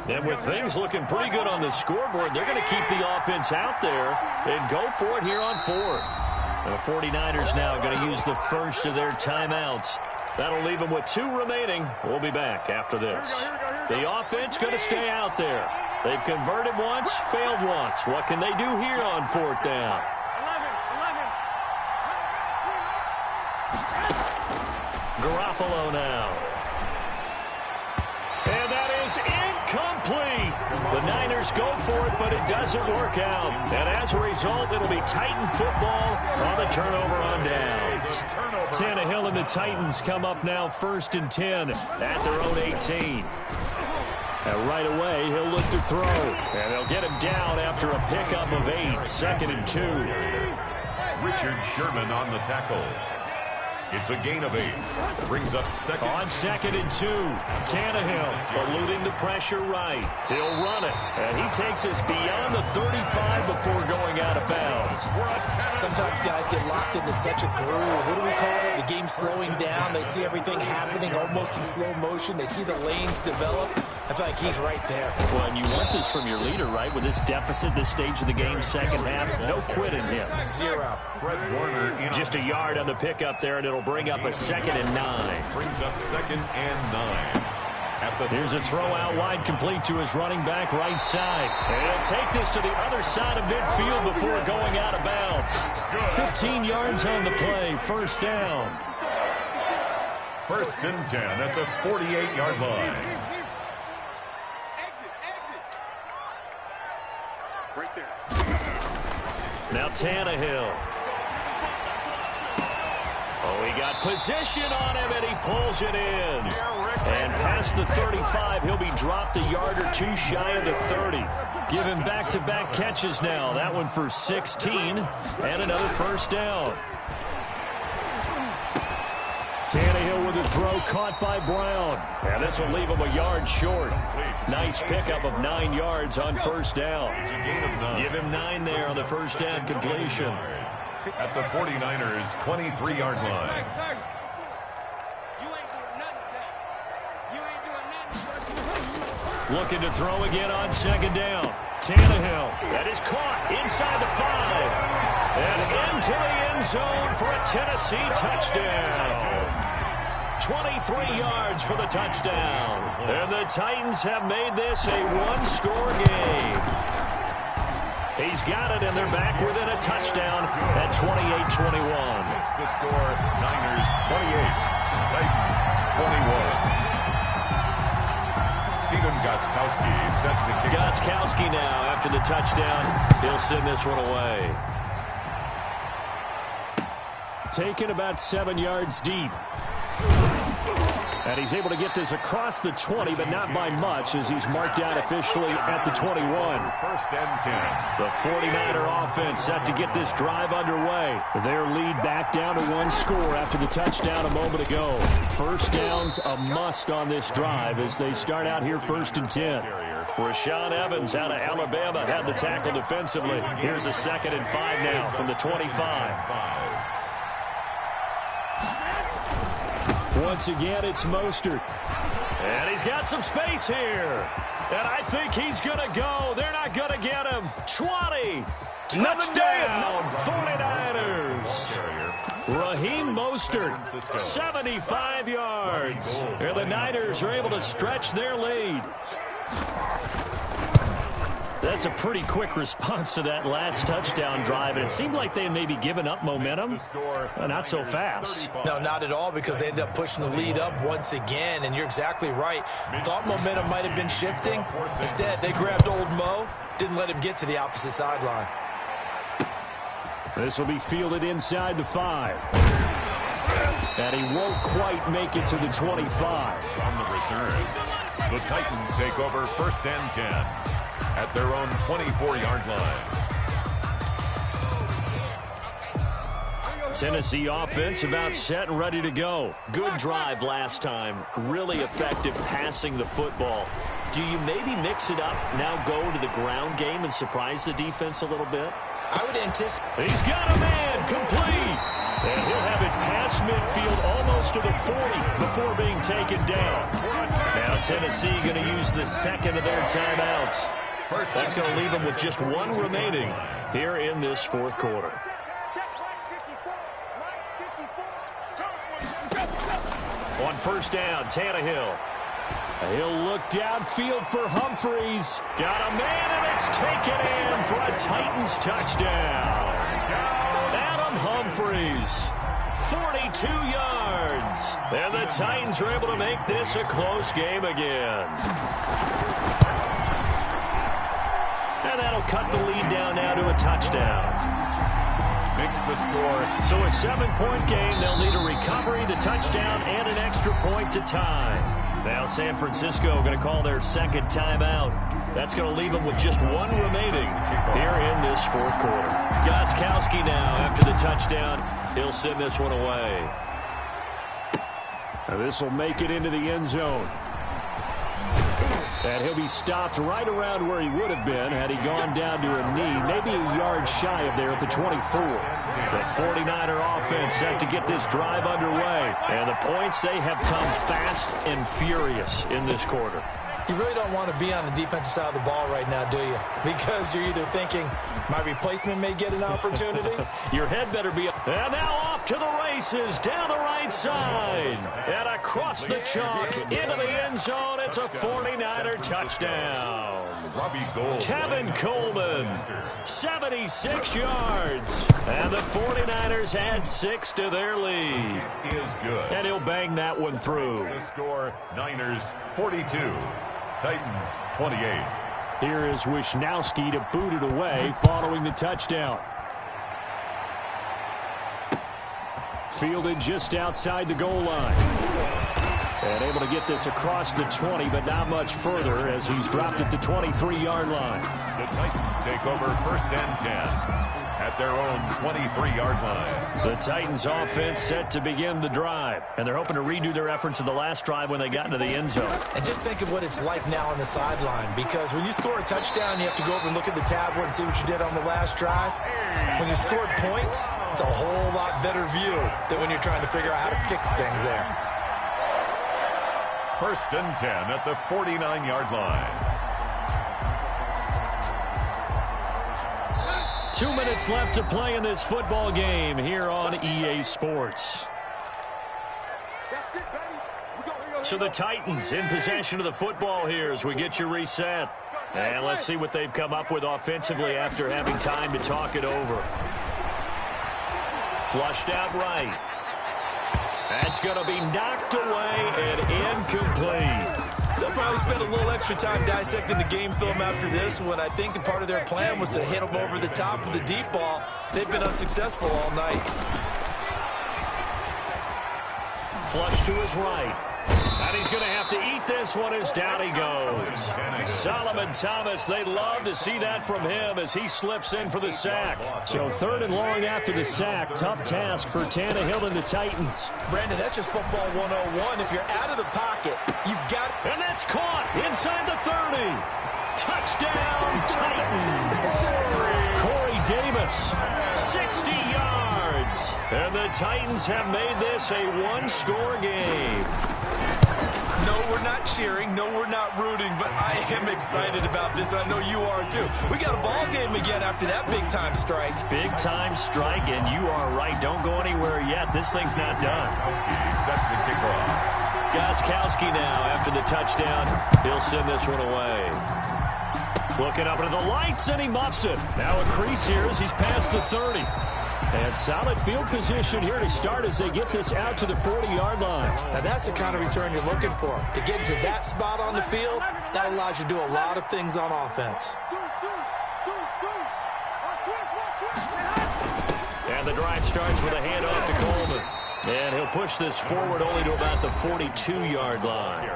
S13: And with things looking pretty good on the scoreboard, they're going to keep the offense out there and go for it here on 4th. And the 49ers now going to use the first of their timeouts. That'll leave them with 2 remaining. We'll be back after this. The offense going to stay out there. They've converted once, failed once. What can they do here on 4th down? Garoppolo now. And that is incomplete. The Niners go for it, but it doesn't work out. And as a result, it'll be Titan football on the turnover on downs. Tannehill and the Titans come up now 1st and 10 at their own 18. And right away, he'll look to throw. And they'll get him down after a pickup of 8. 2nd and 2.
S14: Richard Sherman on the tackle. It's a gain of 8. Brings up second.
S13: On 2nd and 2. Tannehill eluding the pressure right. He'll run it. And he takes us beyond the 35 before going out of bounds.
S15: Sometimes guys get locked into such a groove. What do we call it? The game's slowing down. They see everything happening almost in slow motion. They see the lanes develop. I feel like he's right there.
S13: Well, and you want this from your leader, right? With this deficit, this stage of the game, second half, no quit in him.
S15: 0.
S14: Fred Warner
S13: just a yard on the pickup there, and it'll bring up a 2nd and 9.
S14: Brings up 2nd and 9.
S13: Here's a throw out wide, complete to his running back right side. And he'll take this to the other side of midfield before going out of bounds. 15 yards on the play, first down.
S14: 1st and 10 at the 48-yard line.
S16: Right there.
S13: Now Tannehill. Oh, he got position on him, and he pulls it in. And past the 35, he'll be dropped a yard or 2 shy of the 30. Give him back-to-back catches now. That one for 16, and another first down. Tannehill with a throw caught by Brown. And this will leave him a yard short. Nice pickup of 9 yards on first down. Give him 9 there on the first down completion.
S14: At the 49ers' 23-yard line.
S13: Looking to throw again on 2nd down. Tannehill. That is caught inside the 5. And into the end zone for a Tennessee touchdown. 23 yards for the touchdown. And the Titans have made this a one-score game. He's got it, and they're back within a touchdown at 28-21.
S14: It's the score, Niners 28, Titans 21. Stephen Gostkowski sets the kick.
S13: Gostkowski now, after the touchdown, he'll send this one away. Taken about 7 yards deep. And he's able to get this across the 20, but not by much, as he's marked down officially at the 21.
S14: 1st and 10.
S13: The 49er offense set to get this drive underway. Their lead back down to 1 score after the touchdown a moment ago. First down's a must on this drive as they start out here 1st and 10. Rashaan Evans out of Alabama had the tackle defensively. Here's a 2nd and 5 now from the 25. Once again, it's Mostert. And he's got some space here. And I think he's going to go. They're not going to get him. 20. Touchdown, 49ers. Raheem Mostert, 75 yards. And the Niners are able to stretch their lead. That's a pretty quick response to that last touchdown drive, and it seemed like they may be giving up momentum. Not so fast.
S15: No, not at all, because they ended up pushing the lead up once again, and you're exactly right. Thought momentum might have been shifting. Instead, they grabbed old Mo, didn't let him get to the opposite sideline.
S13: This will be fielded inside the 5. And he won't quite make it to the 25.
S14: On the return, the Titans take over 1st and 10. At their own 24-yard line.
S13: Tennessee offense about set and ready to go. Good drive last time. Really effective passing the football. Do you maybe mix it up, now go to the ground game and surprise the defense a little bit?
S15: I would anticipate.
S13: He's got a man, complete. And he'll have it past midfield almost to the 40 before being taken down. Now Tennessee going to use the 2nd of their timeouts. That's going to leave them with just 1 remaining here in this 4th quarter. On 1st down, Tannehill. He'll look downfield for Humphreys. Got a man, and it's taken in for a Titans touchdown. Adam Humphreys, 42 yards. And the Titans are able to make this a close game again. And that'll cut the lead down now to a touchdown.
S14: Makes the score.
S13: So a 7-point game. They'll need a recovery, the touchdown, and an extra point to tie. Now San Francisco going to call their second timeout. That's going to leave them with just one remaining here in this fourth quarter. Gostkowski now after the touchdown. He'll send this one away. This will make it into the end zone. And he'll be stopped right around where he would have been had he gone down to a knee, maybe a yard shy of there at the 24. The 49er offense set to get this drive underway. And the points, they have come fast and furious in this quarter.
S15: You really don't want to be on the defensive side of the ball right now, do you? Because you're either thinking, my replacement may get an opportunity.
S13: Your head better be up. And now off to the races, down the right side. And across the chalk, into the end zone. It's a 49er touchdown. Tevin Coleman, 76 yards. And the 49ers add 6 to their lead.
S14: Is good.
S13: And he'll bang that one through.
S14: The score, Niners 42. Titans 28.
S13: Here is Wishnowski to boot it away following the touchdown. Fielded just outside the goal line. And able to get this across the 20, but not much further as he's dropped it to 23-yard line.
S14: The Titans take over first and 10 at their own 23-yard line.
S13: The Titans offense set to begin the drive, and they're hoping to redo their efforts in the last drive when they got into the end zone.
S15: And just think of what it's like now on the sideline, because when you score a touchdown, you have to go over and look at the tablet and see what you did on the last drive. When you scored points, it's a whole lot better view than when you're trying to figure out how to fix things there.
S14: First and 10 at the 49-yard line.
S13: 2 minutes left to play in this football game here on EA Sports. So the Titans in possession of the football here as we get you reset. And let's see what they've come up with offensively after having time to talk it over. Flushed out right. That's going to be knocked away and incomplete.
S15: They'll probably spend a little extra time dissecting the game film after this when I think the part of their plan was to hit them over the top of the deep ball. They've been unsuccessful all night.
S13: Flush to his right. And he's going to have to eat this one as down he goes. Solomon Thomas, they'd love to see that from him as he slips in for the sack. So 3rd and long after the sack. Tough task for Tannehill and the Titans.
S15: Brandon, that's just football 101. If you're out of the pocket, you've got...
S13: And that's caught inside the 30. Touchdown, Titans. Corey Davis, 60 yards. And the Titans have made this a one-score game.
S15: No, we're not cheering. No, we're not rooting. But I am excited about this. I know you are, too. We got a ball game again after that big-time strike.
S13: Big-time strike, and you are right. Don't go anywhere yet. This thing's not done.
S14: Sets the kickoff.
S13: Gostkowski now after the touchdown. He'll send this one away. Looking up into the lights, and he muffs it. Now a crease here as he's past the 30. And solid field position here to start as they get this out to the 40-yard line.
S15: Now that's the kind of return you're looking for. To get to that spot on the field, that allows you to do a lot of things on offense.
S13: And the drive starts with a handoff to Coleman. And he'll push this forward only to about the 42-yard line.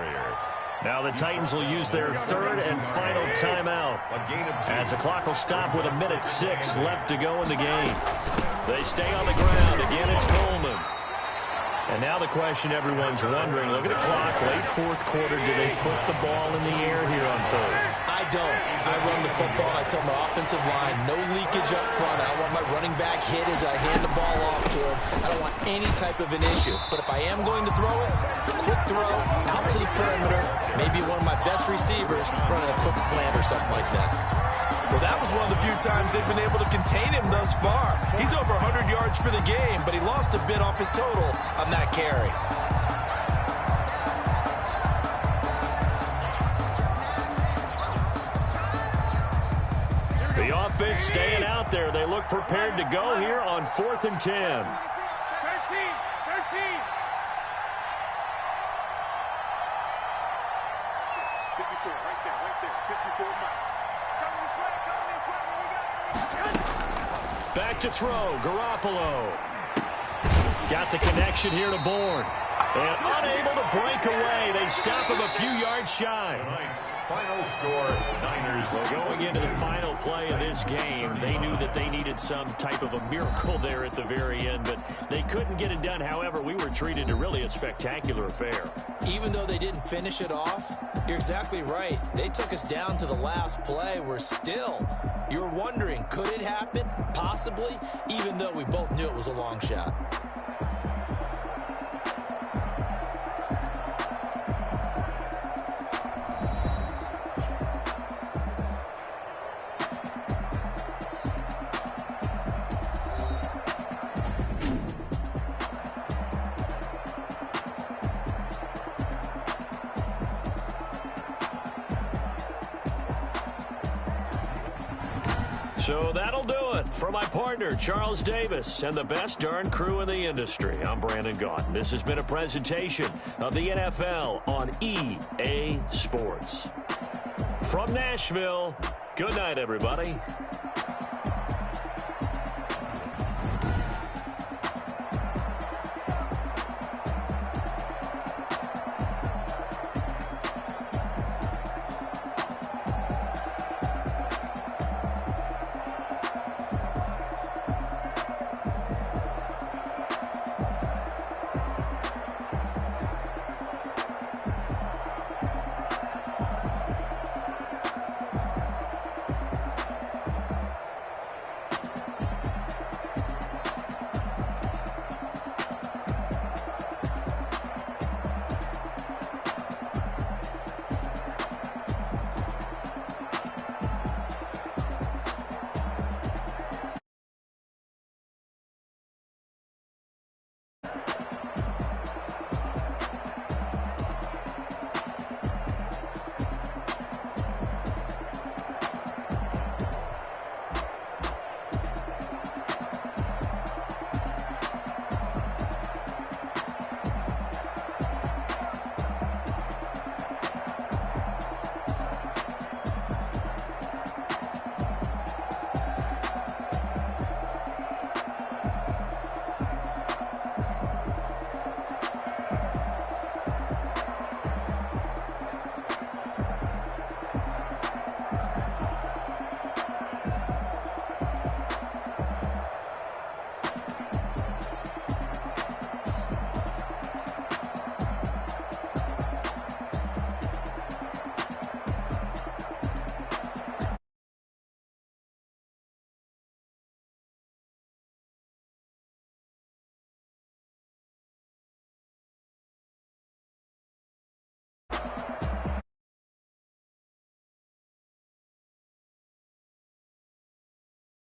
S13: Now the Titans will use their 3rd and final timeout as the clock will stop with 1:06 left to go in the game. They stay on the ground. Again, it's Coleman. And now the question everyone's wondering, look at the clock, late 4th quarter, do they put the ball in the air here on 3rd?
S15: I don't. I run the football. I tell my offensive line, no leakage up front. I don't want my running back hit as I hand the ball off to him. I don't want any type of an issue. But if I am going to throw it, a quick throw out to the perimeter, maybe one of my best receivers running a quick slant or something like that. Well, that was one of the few times they've been able to contain him thus far. He's over 100 yards for the game, but he lost a bit off his total on that carry.
S13: The offense staying out there. They look prepared to go here on 4th and 10.
S16: 13. 54, right there, 54 miles.
S13: Back to throw, Garoppolo. Got the connection here to Bourne. And unable to break away. They stop him a few yards shy.
S14: Tonight's final score, Niners.
S13: Well, going into the final play of this game, they knew that they needed some type of a miracle there at the very end, but they couldn't get it done. However, we were treated to really a spectacular affair.
S15: Even though they didn't finish it off, you're exactly right. They took us down to the last play. We're still, you're wondering, could it happen? Possibly, even though we both knew it was a long shot.
S13: So that'll do it for my partner, Charles Davis, and the best darn crew in the industry. I'm Brandon Gaudin. This has been a presentation of the NFL on EA Sports. From Nashville, good night, everybody.